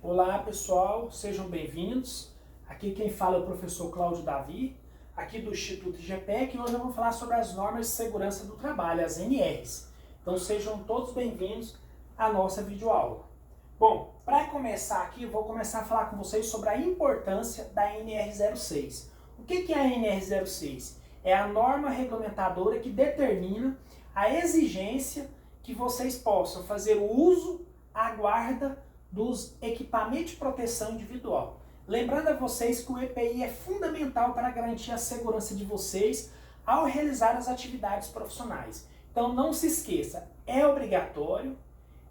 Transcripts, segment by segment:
Olá pessoal, sejam bem-vindos. Aqui quem fala é o professor Cláudio Davi, aqui do Instituto IGPEC, e hoje eu vou falar sobre as normas de segurança do trabalho, as NRs. Então sejam todos bem-vindos à nossa videoaula. Bom, para começar aqui, eu vou começar a falar com vocês sobre a importância da NR06. O que é a NR06? É a norma regulamentadora que determina a exigência que vocês possam fazer o uso, a guarda dos equipamentos de proteção individual. Lembrando a vocês que o EPI é fundamental para garantir a segurança de vocês ao realizar as atividades profissionais. Então não se esqueça, é obrigatório,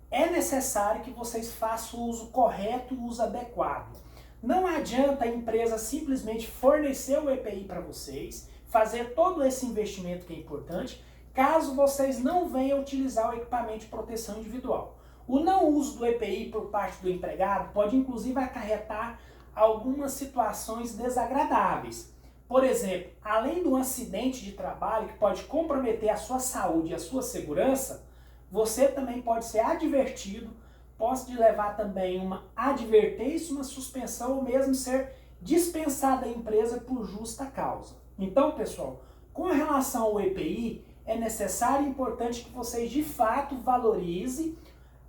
é necessário que vocês façam o uso correto, o uso adequado. Não adianta a empresa simplesmente fornecer o EPI para vocês, fazer todo esse investimento que é importante, caso vocês não venham utilizar o equipamento de proteção individual. O não uso do EPI por parte do empregado pode inclusive acarretar algumas situações desagradáveis. Por exemplo, além do acidente de trabalho que pode comprometer a sua saúde e a sua segurança, você também pode ser advertido, pode levar também uma advertência, uma suspensão ou mesmo ser dispensado da empresa por justa causa. Então, pessoal, com relação ao EPI, é necessário e importante que vocês de fato valorizem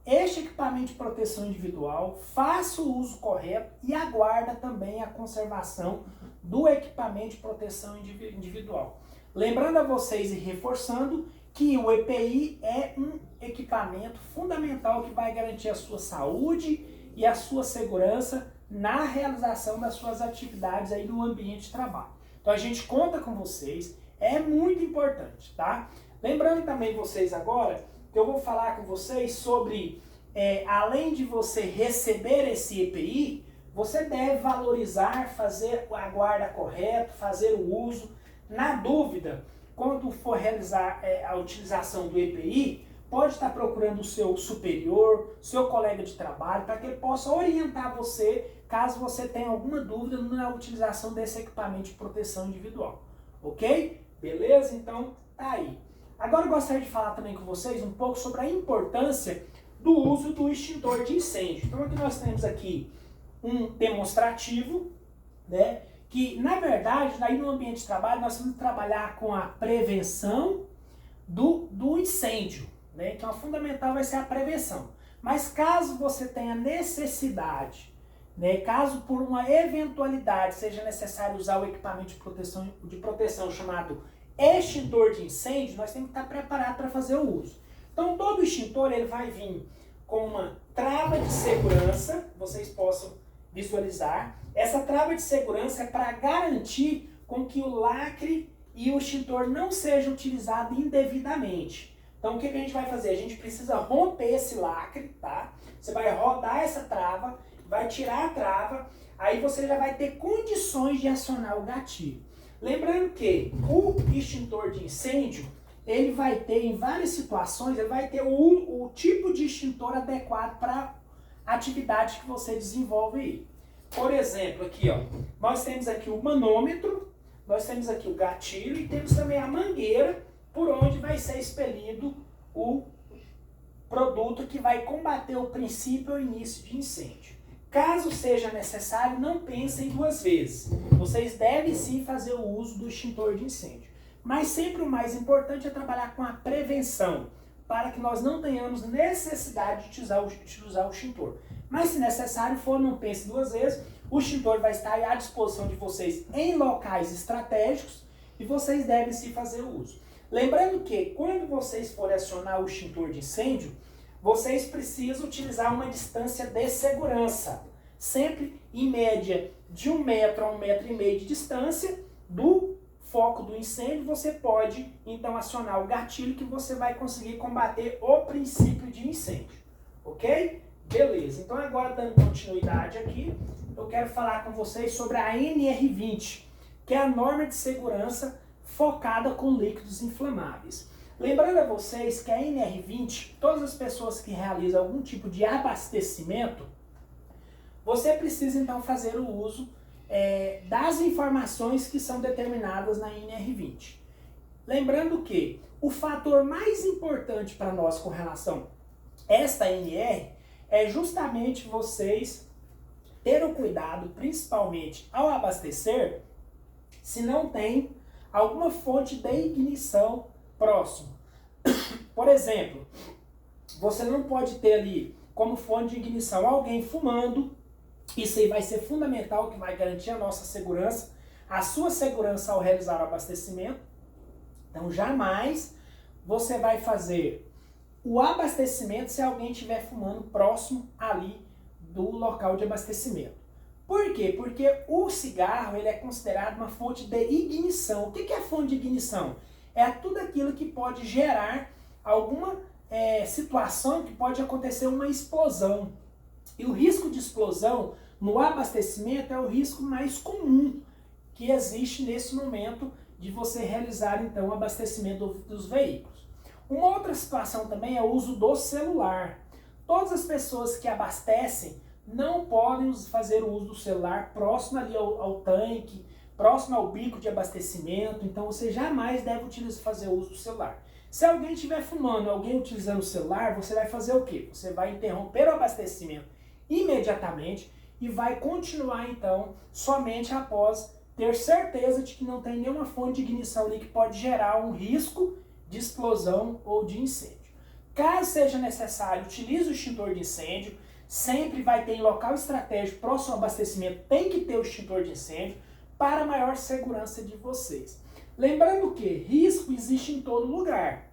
este equipamento de proteção individual, faça o uso correto e aguarda também a conservação do equipamento de proteção individual. Lembrando a vocês e reforçando que o EPI é um equipamento fundamental que vai garantir a sua saúde e a sua segurança na realização das suas atividades aí no ambiente de trabalho. Então a gente conta com vocês, é muito importante, tá? Lembrando também vocês agora que eu vou falar com vocês sobre, além de você receber esse EPI, você deve valorizar, fazer a guarda correta, fazer o uso. Na dúvida, quando for realizar a utilização do EPI, pode estar procurando o seu superior, seu colega de trabalho, para que ele possa orientar você, caso você tenha alguma dúvida na utilização desse equipamento de proteção individual. Ok? Beleza? Então, tá aí. Agora eu gostaria de falar também com vocês um pouco sobre a importância do uso do extintor de incêndio. Então aqui nós temos aqui um demonstrativo, né, que na verdade, aí no ambiente de trabalho, nós vamos trabalhar com a prevenção do incêndio, né, então a fundamental vai ser a prevenção. Mas caso você tenha necessidade, né, caso por uma eventualidade seja necessário usar o equipamento de proteção chamado extintor de incêndio, nós temos que estar preparados para fazer o uso. Então todo extintor ele vai vir com uma trava de segurança, vocês possam visualizar. Essa trava de segurança é para garantir com que o lacre e o extintor não sejam utilizados indevidamente. Então o que a gente vai fazer? A gente precisa romper esse lacre, tá? Você vai rodar essa trava, vai tirar a trava, aí você já vai ter condições de acionar o gatilho. Lembrando que o extintor de incêndio, ele vai ter em várias situações, ele vai ter o tipo de extintor adequado para a atividade que você desenvolve aí. Por exemplo, aqui ó, nós temos aqui o manômetro, nós temos aqui o gatilho e temos também a mangueira por onde vai ser expelido o produto que vai combater o princípio ou início de incêndio. Caso seja necessário, não pensem duas vezes. Vocês devem sim fazer o uso do extintor de incêndio. Mas sempre o mais importante é trabalhar com a prevenção, para que nós não tenhamos necessidade de utilizar o extintor. Mas se necessário for, não pense duas vezes, o extintor vai estar à disposição de vocês em locais estratégicos e vocês devem sim fazer o uso. Lembrando que quando vocês forem acionar o extintor de incêndio, vocês precisam utilizar uma distância de segurança, sempre em média de 1 metro a 1,5 metro de distância do foco do incêndio. Você pode então acionar o gatilho que você vai conseguir combater o princípio de incêndio, ok? Beleza, então agora dando continuidade aqui, eu quero falar com vocês sobre a NR20, que é a norma de segurança focada com líquidos inflamáveis. Lembrando a vocês que a NR20, todas as pessoas que realizam algum tipo de abastecimento, você precisa então fazer o uso das informações que são determinadas na NR20. Lembrando que o fator mais importante para nós com relação a esta NR é justamente vocês ter o cuidado, principalmente ao abastecer, se não tem alguma fonte de ignição próxima. Por exemplo, você não pode ter ali como fonte de ignição alguém fumando. Isso aí vai ser fundamental, que vai garantir a nossa segurança, a sua segurança ao realizar o abastecimento. Então, jamais você vai fazer o abastecimento se alguém estiver fumando próximo ali do local de abastecimento. Por quê? Porque o cigarro ele é considerado uma fonte de ignição. O que é fonte de ignição? É tudo aquilo que pode gerar alguma situação que pode acontecer uma explosão. E o risco de explosão no abastecimento é o risco mais comum que existe nesse momento de você realizar então o abastecimento dos veículos. Uma outra situação também é o uso do celular. Todas as pessoas que abastecem não podem fazer o uso do celular próximo ali ao tanque, próximo ao bico de abastecimento, então você jamais deve fazer o uso do celular. Se alguém estiver fumando, alguém utilizando o celular, você vai fazer o quê? Você vai interromper o abastecimento imediatamente e vai continuar então somente após ter certeza de que não tem nenhuma fonte de ignição ali que pode gerar um risco de explosão ou de incêndio. Caso seja necessário, utilize o extintor de incêndio. Sempre vai ter em local estratégico próximo ao abastecimento, tem que ter o extintor de incêndio para maior segurança de vocês. Lembrando que risco existe em todo lugar.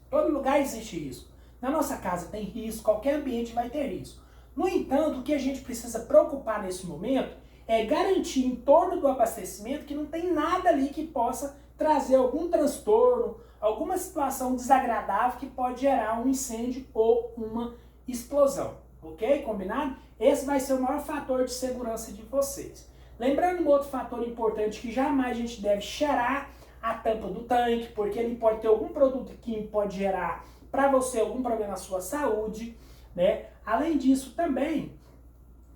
Todo lugar existe risco. Na nossa casa tem risco, qualquer ambiente vai ter risco. No entanto, o que a gente precisa preocupar nesse momento é garantir em torno do abastecimento que não tem nada ali que possa trazer algum transtorno, alguma situação desagradável que pode gerar um incêndio ou uma explosão. Ok? Combinado? Esse vai ser o maior fator de segurança de vocês. Lembrando um outro fator importante que jamais a gente deve cheirar a tampa do tanque, porque ele pode ter algum produto químico que pode gerar para você algum problema na sua saúde, né? Além disso, também,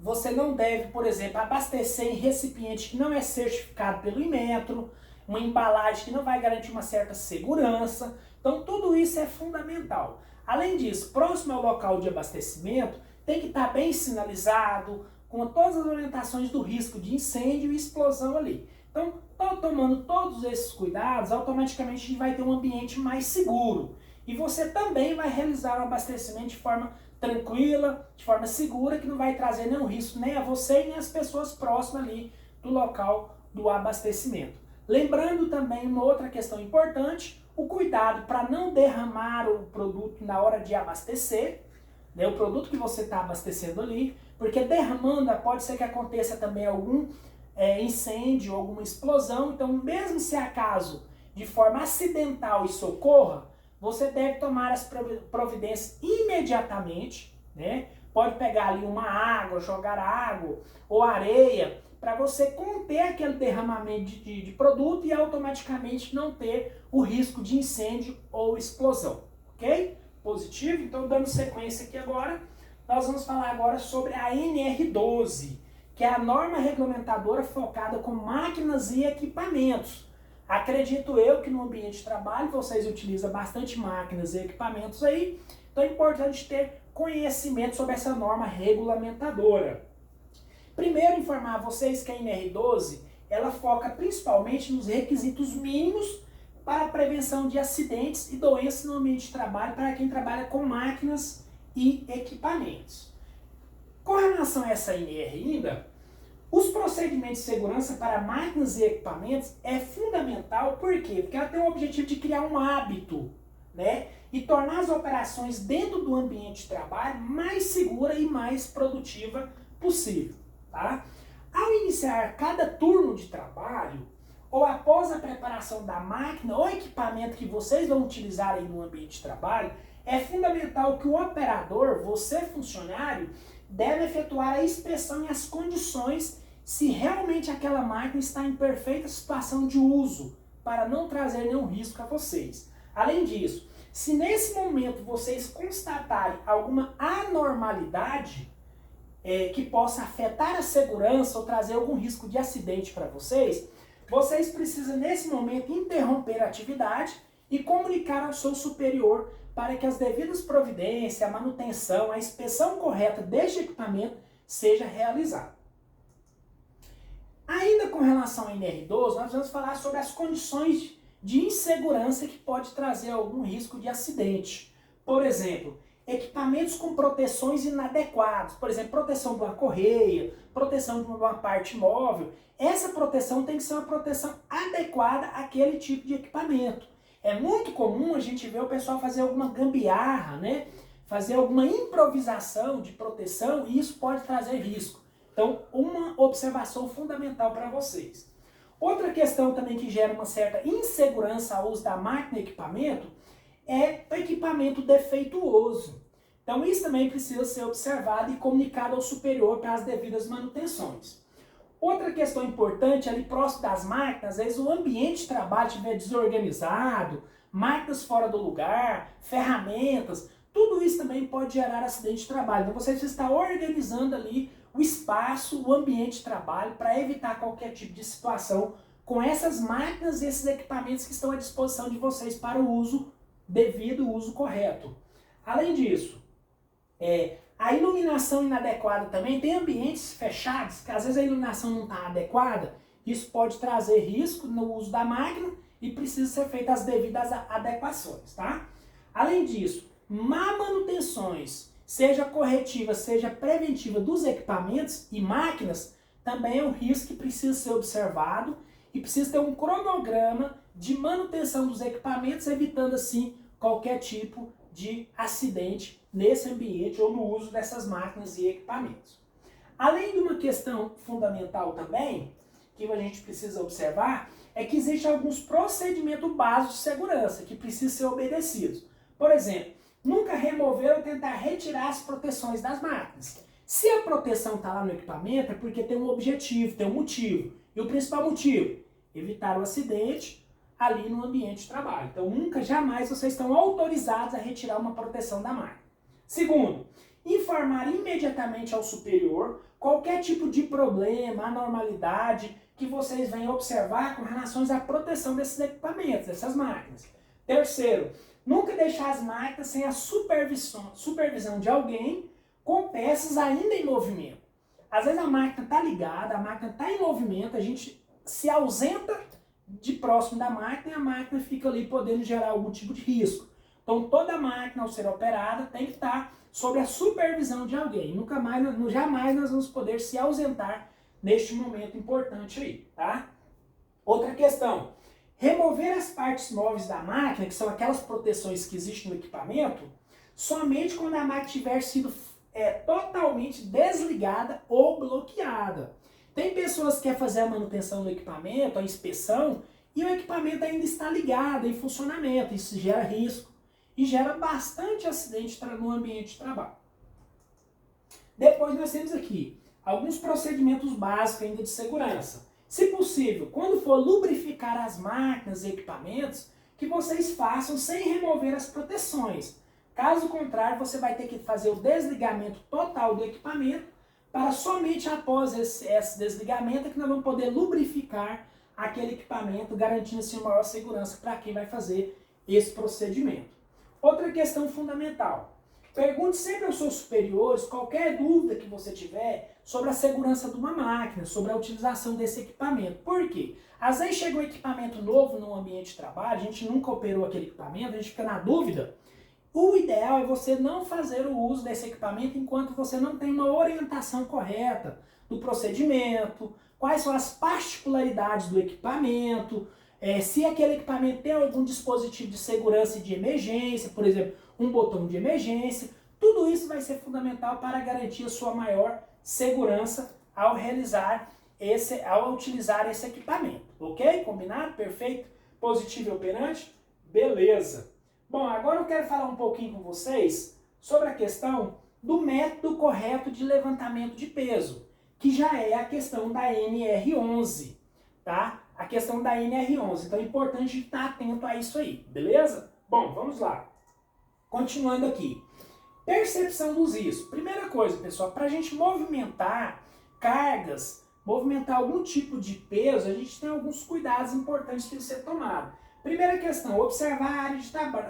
você não deve, por exemplo, abastecer em recipiente que não é certificado pelo Inmetro, uma embalagem que não vai garantir uma certa segurança. Então, tudo isso é fundamental. Além disso, próximo ao local de abastecimento, tem que estar bem sinalizado, com todas as orientações do risco de incêndio e explosão ali. Então, tomando todos esses cuidados, automaticamente a gente vai ter um ambiente mais seguro. E você também vai realizar o abastecimento de forma tranquila, de forma segura, que não vai trazer nenhum risco nem a você nem as pessoas próximas ali do local do abastecimento. Lembrando também uma outra questão importante, o cuidado para não derramar o produto na hora de abastecer, né, o produto que você está abastecendo ali, porque derramando pode ser que aconteça também algum incêndio, alguma explosão. Então, mesmo se acaso de forma acidental isso ocorra, você deve tomar as providências imediatamente, né? Pode pegar ali uma água, jogar água ou areia, para você conter aquele derramamento de produto e automaticamente não ter o risco de incêndio ou explosão, ok? Positivo? Então, dando sequência aqui agora, nós vamos falar agora sobre a NR12, que é a norma regulamentadora focada com máquinas e equipamentos. Acredito eu que no ambiente de trabalho vocês utilizam bastante máquinas e equipamentos aí, então é importante ter conhecimento sobre essa norma regulamentadora. Primeiro, informar a vocês que a NR12, ela foca principalmente nos requisitos mínimos para a prevenção de acidentes e doenças no ambiente de trabalho para quem trabalha com máquinas e equipamentos. Com relação a essa NR ainda, os procedimentos de segurança para máquinas e equipamentos é fundamental, por quê? Porque ela tem o objetivo de criar um hábito, né? E tornar as operações dentro do ambiente de trabalho mais segura e mais produtiva possível, tá? Ao iniciar cada turno de trabalho, ou após a preparação da máquina ou equipamento que vocês vão utilizar aí no ambiente de trabalho, é fundamental que o operador, você funcionário, deve efetuar a inspeção e as condições se realmente aquela máquina está em perfeita situação de uso, para não trazer nenhum risco a vocês. Além disso, se nesse momento vocês constatarem alguma anormalidade que possa afetar a segurança ou trazer algum risco de acidente para vocês, vocês precisam nesse momento interromper a atividade e comunicar ao seu superior para que as devidas providências, a manutenção, a inspeção correta deste equipamento seja realizada, Ainda com relação ao NR12, nós vamos falar sobre as condições de insegurança que pode trazer algum risco de acidente. Por exemplo, equipamentos com proteções inadequadas, por exemplo, proteção de uma correia, proteção de uma parte móvel. Essa proteção tem que ser uma proteção adequada àquele tipo de equipamento. É muito comum a gente ver o pessoal fazer alguma gambiarra, né? Fazer alguma improvisação de proteção e isso pode trazer risco. Então, uma observação fundamental para vocês. Outra questão também que gera uma certa insegurança ao uso da máquina e equipamento é o equipamento defeituoso. Então isso também precisa ser observado e comunicado ao superior para as devidas manutenções. Outra questão importante, ali próximo das máquinas, às vezes o ambiente de trabalho estiver desorganizado, máquinas fora do lugar, ferramentas, tudo isso também pode gerar acidente de trabalho. Então você precisa estar organizando ali o espaço, o ambiente de trabalho para evitar qualquer tipo de situação com essas máquinas e esses equipamentos que estão à disposição de vocês para o uso devido, o uso correto. Além disso, a iluminação inadequada também, tem ambientes fechados que às vezes a iluminação não está adequada, isso pode trazer risco no uso da máquina e precisa ser feitas as devidas adequações, tá? Além disso, má manutenções, seja corretiva, seja preventiva dos equipamentos e máquinas, também é um risco que precisa ser observado e precisa ter um cronograma de manutenção dos equipamentos, evitando assim qualquer tipo de acidente nesse ambiente ou no uso dessas máquinas e equipamentos. Além de uma questão fundamental também, que a gente precisa observar, é que existem alguns procedimentos básicos de segurança que precisam ser obedecidos. Por exemplo, nunca remover ou tentar retirar as proteções das máquinas. Se a proteção está lá no equipamento, é porque tem um objetivo, tem um motivo. E o principal motivo? Evitar o acidente ali no ambiente de trabalho. Então, nunca, jamais vocês estão autorizados a retirar uma proteção da máquina. Segundo, informar imediatamente ao superior qualquer tipo de problema, anormalidade que vocês venham observar com relação à proteção desses equipamentos, dessas máquinas. Terceiro, nunca deixar as máquinas sem a supervisão de alguém com peças ainda em movimento. Às vezes a máquina está ligada, a máquina está em movimento, a gente se ausenta de próximo da máquina e a máquina fica ali podendo gerar algum tipo de risco. Então toda máquina ao ser operada tem que estar sob a supervisão de alguém. Jamais nós vamos poder se ausentar neste momento importante aí, tá? Outra questão, remover as partes móveis da máquina, que são aquelas proteções que existem no equipamento, somente quando a máquina tiver sido totalmente desligada ou bloqueada. Tem pessoas que querem fazer a manutenção do equipamento, a inspeção, e o equipamento ainda está ligado, em funcionamento. Isso gera risco e gera bastante acidente no ambiente de trabalho. Depois nós temos aqui alguns procedimentos básicos ainda de segurança. Se possível, quando for lubrificar as máquinas e equipamentos, que vocês façam sem remover as proteções. Caso contrário, você vai ter que fazer o desligamento total do equipamento para somente após esse desligamento é que nós vamos poder lubrificar aquele equipamento, garantindo assim maior segurança para quem vai fazer esse procedimento. Outra questão fundamental. Pergunte sempre aos seus superiores qualquer dúvida que você tiver sobre a segurança de uma máquina, sobre a utilização desse equipamento. Por quê? Às vezes chega um equipamento novo no ambiente de trabalho, a gente nunca operou aquele equipamento, a gente fica na dúvida. O ideal é você não fazer o uso desse equipamento enquanto você não tem uma orientação correta do procedimento, quais são as particularidades do equipamento, se aquele equipamento tem algum dispositivo de segurança e de emergência, por exemplo, um botão de emergência. Tudo isso vai ser fundamental para garantir a sua maior segurança ao utilizar esse equipamento. Ok? Combinado? Perfeito? Positivo e operante? Beleza! Bom, agora eu quero falar um pouquinho com vocês sobre a questão do método correto de levantamento de peso, que já é a questão da NR11, tá? A questão da NR11, então é importante estar atento a isso aí, beleza? Bom, vamos lá. Continuando aqui. Percepção dos riscos. Primeira coisa, pessoal, para a gente movimentar cargas, movimentar algum tipo de peso, a gente tem alguns cuidados importantes que precisam ser tomados. Primeira questão, observar a área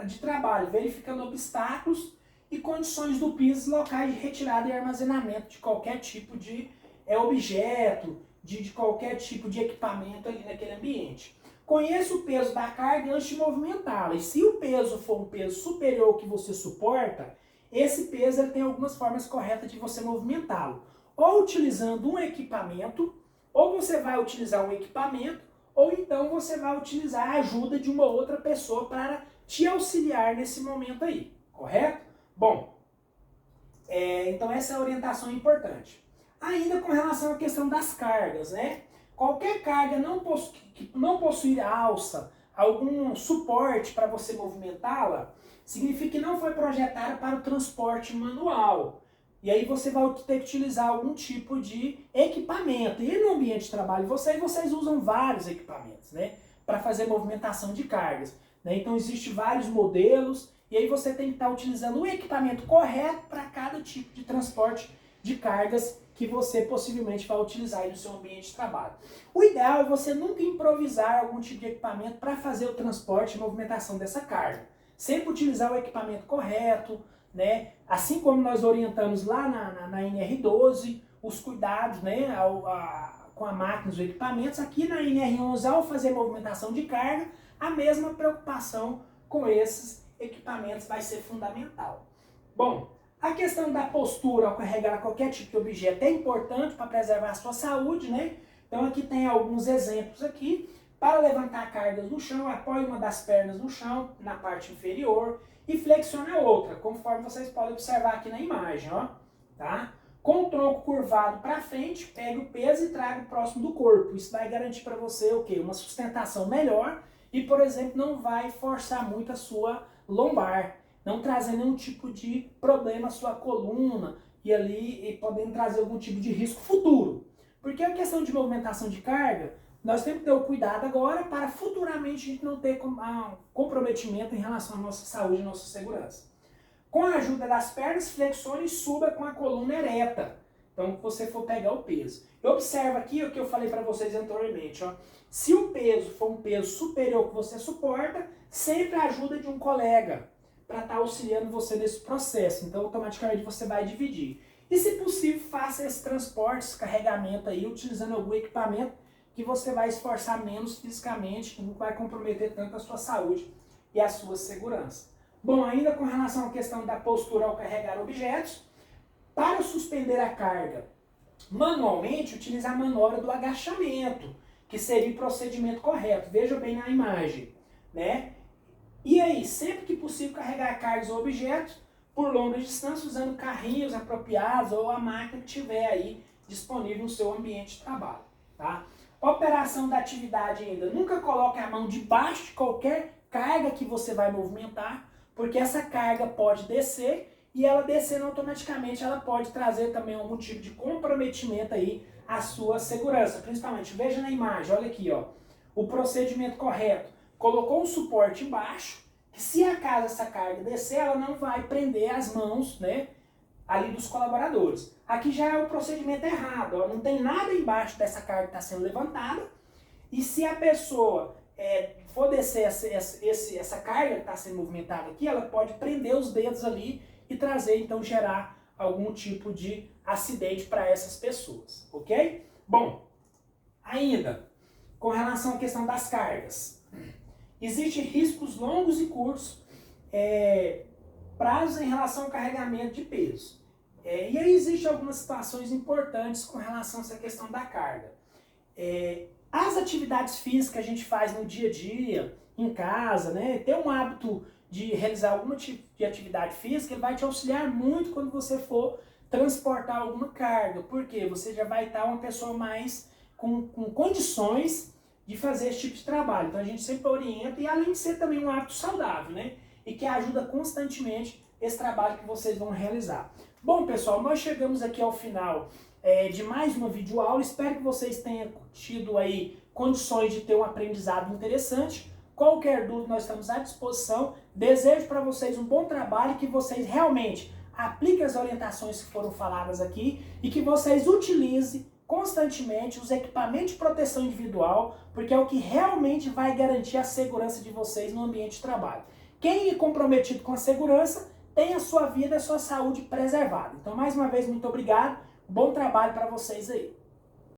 de trabalho, verificando obstáculos e condições do piso, locais de retirada e armazenamento de qualquer tipo de objeto, de qualquer tipo de equipamento ali naquele ambiente. Conheça o peso da carga antes de movimentá-la. E se o peso for um peso superior ao que você suporta, esse peso ele tem algumas formas corretas de você movimentá-lo. Ou utilizando um equipamento, ou você vai utilizar um equipamento, ou então você vai utilizar a ajuda de uma outra pessoa para te auxiliar nesse momento aí, correto? Bom, então essa é a orientação importante. Ainda com relação à questão das cargas, né? Qualquer carga que não possuir alça, algum suporte para você movimentá-la, significa que não foi projetada para o transporte manual. E aí você vai ter que utilizar algum tipo de equipamento. E no ambiente de trabalho vocês usam vários equipamentos, né? Para fazer movimentação de cargas. Né? Então existem vários modelos e aí você tem que estar utilizando o equipamento correto para cada tipo de transporte de cargas que você possivelmente vai utilizar aí no seu ambiente de trabalho. O ideal é você nunca improvisar algum tipo de equipamento para fazer o transporte e movimentação dessa carga. Sempre utilizar o equipamento correto, né? Assim como nós orientamos lá na NR12, os cuidados, né, com a máquina, os equipamentos, aqui na NR11, ao fazer movimentação de carga, a mesma preocupação com esses equipamentos vai ser fundamental. Bom, a questão da postura ao carregar qualquer tipo de objeto é importante para preservar a sua saúde, né? Então aqui tem alguns exemplos aqui. Para levantar cargas no chão, apoie uma das pernas no chão, na parte inferior, e flexione a outra, conforme vocês podem observar aqui na imagem, ó. Tá? Com o tronco curvado para frente, pegue o peso e traga próximo do corpo. Isso vai garantir para você o quê? Uma sustentação melhor e, por exemplo, não vai forçar muito a sua lombar, não trazer nenhum tipo de problema à sua coluna e podendo trazer algum tipo de risco futuro. Porque a questão de movimentação de carga, nós temos que ter o cuidado agora para futuramente a gente não ter comprometimento em relação à nossa saúde e nossa segurança. Com a ajuda das pernas, flexione e suba com a coluna ereta. Então, se você for pegar o peso. Observa aqui o que eu falei para vocês anteriormente. Ó. Se o peso for um peso superior ao que você suporta, sempre a ajuda de um colega para estar auxiliando você nesse processo. Então, automaticamente você vai dividir. E, se possível, faça esse transporte, esse carregamento aí, utilizando algum equipamento que você vai esforçar menos fisicamente, que não vai comprometer tanto a sua saúde e a sua segurança. Bom, ainda com relação à questão da postura ao carregar objetos, para suspender a carga manualmente, utilize a manobra do agachamento, que seria o procedimento correto. Veja bem na imagem, né? E aí, sempre que possível, carregar cargas ou objetos por longa distância, usando carrinhos apropriados ou a máquina que tiver aí disponível no seu ambiente de trabalho, tá? Operação da atividade ainda. Nunca coloque a mão debaixo de qualquer carga que você vai movimentar, porque essa carga pode descer e ela descendo automaticamente ela pode trazer também algum tipo de comprometimento aí à sua segurança. Principalmente, veja na imagem, olha aqui, ó, o procedimento correto. Colocou um suporte embaixo, que se acaso essa carga descer, ela não vai prender as mãos, né, ali dos colaboradores. Aqui já é o procedimento errado, ó, não tem nada embaixo dessa carga que está sendo levantada, e se a pessoa for descer essa carga que está sendo movimentada aqui, ela pode prender os dedos ali e trazer, então, gerar algum tipo de acidente para essas pessoas, ok? Bom, ainda, com relação à questão das cargas, existem riscos longos e curtos, prazos em relação ao carregamento de peso. E aí existem algumas situações importantes com relação a essa questão da carga. As atividades físicas que a gente faz no dia a dia, em casa, né, ter um hábito de realizar algum tipo de atividade física, ele vai te auxiliar muito quando você for transportar alguma carga, porque você já vai estar uma pessoa mais com condições de fazer esse tipo de trabalho. Então a gente sempre orienta, e além de ser também um hábito saudável, né, e que ajuda constantemente esse trabalho que vocês vão realizar. Bom, pessoal, nós chegamos aqui ao final de mais uma videoaula. Espero que vocês tenham tido aí condições de ter um aprendizado interessante. Qualquer dúvida, nós estamos à disposição. Desejo para vocês um bom trabalho, que vocês realmente apliquem as orientações que foram faladas aqui e que vocês utilizem constantemente os equipamentos de proteção individual, porque é o que realmente vai garantir a segurança de vocês no ambiente de trabalho. Quem é comprometido com a segurança tem a sua vida e a sua saúde preservada. Então, mais uma vez, muito obrigado. Bom trabalho para vocês aí.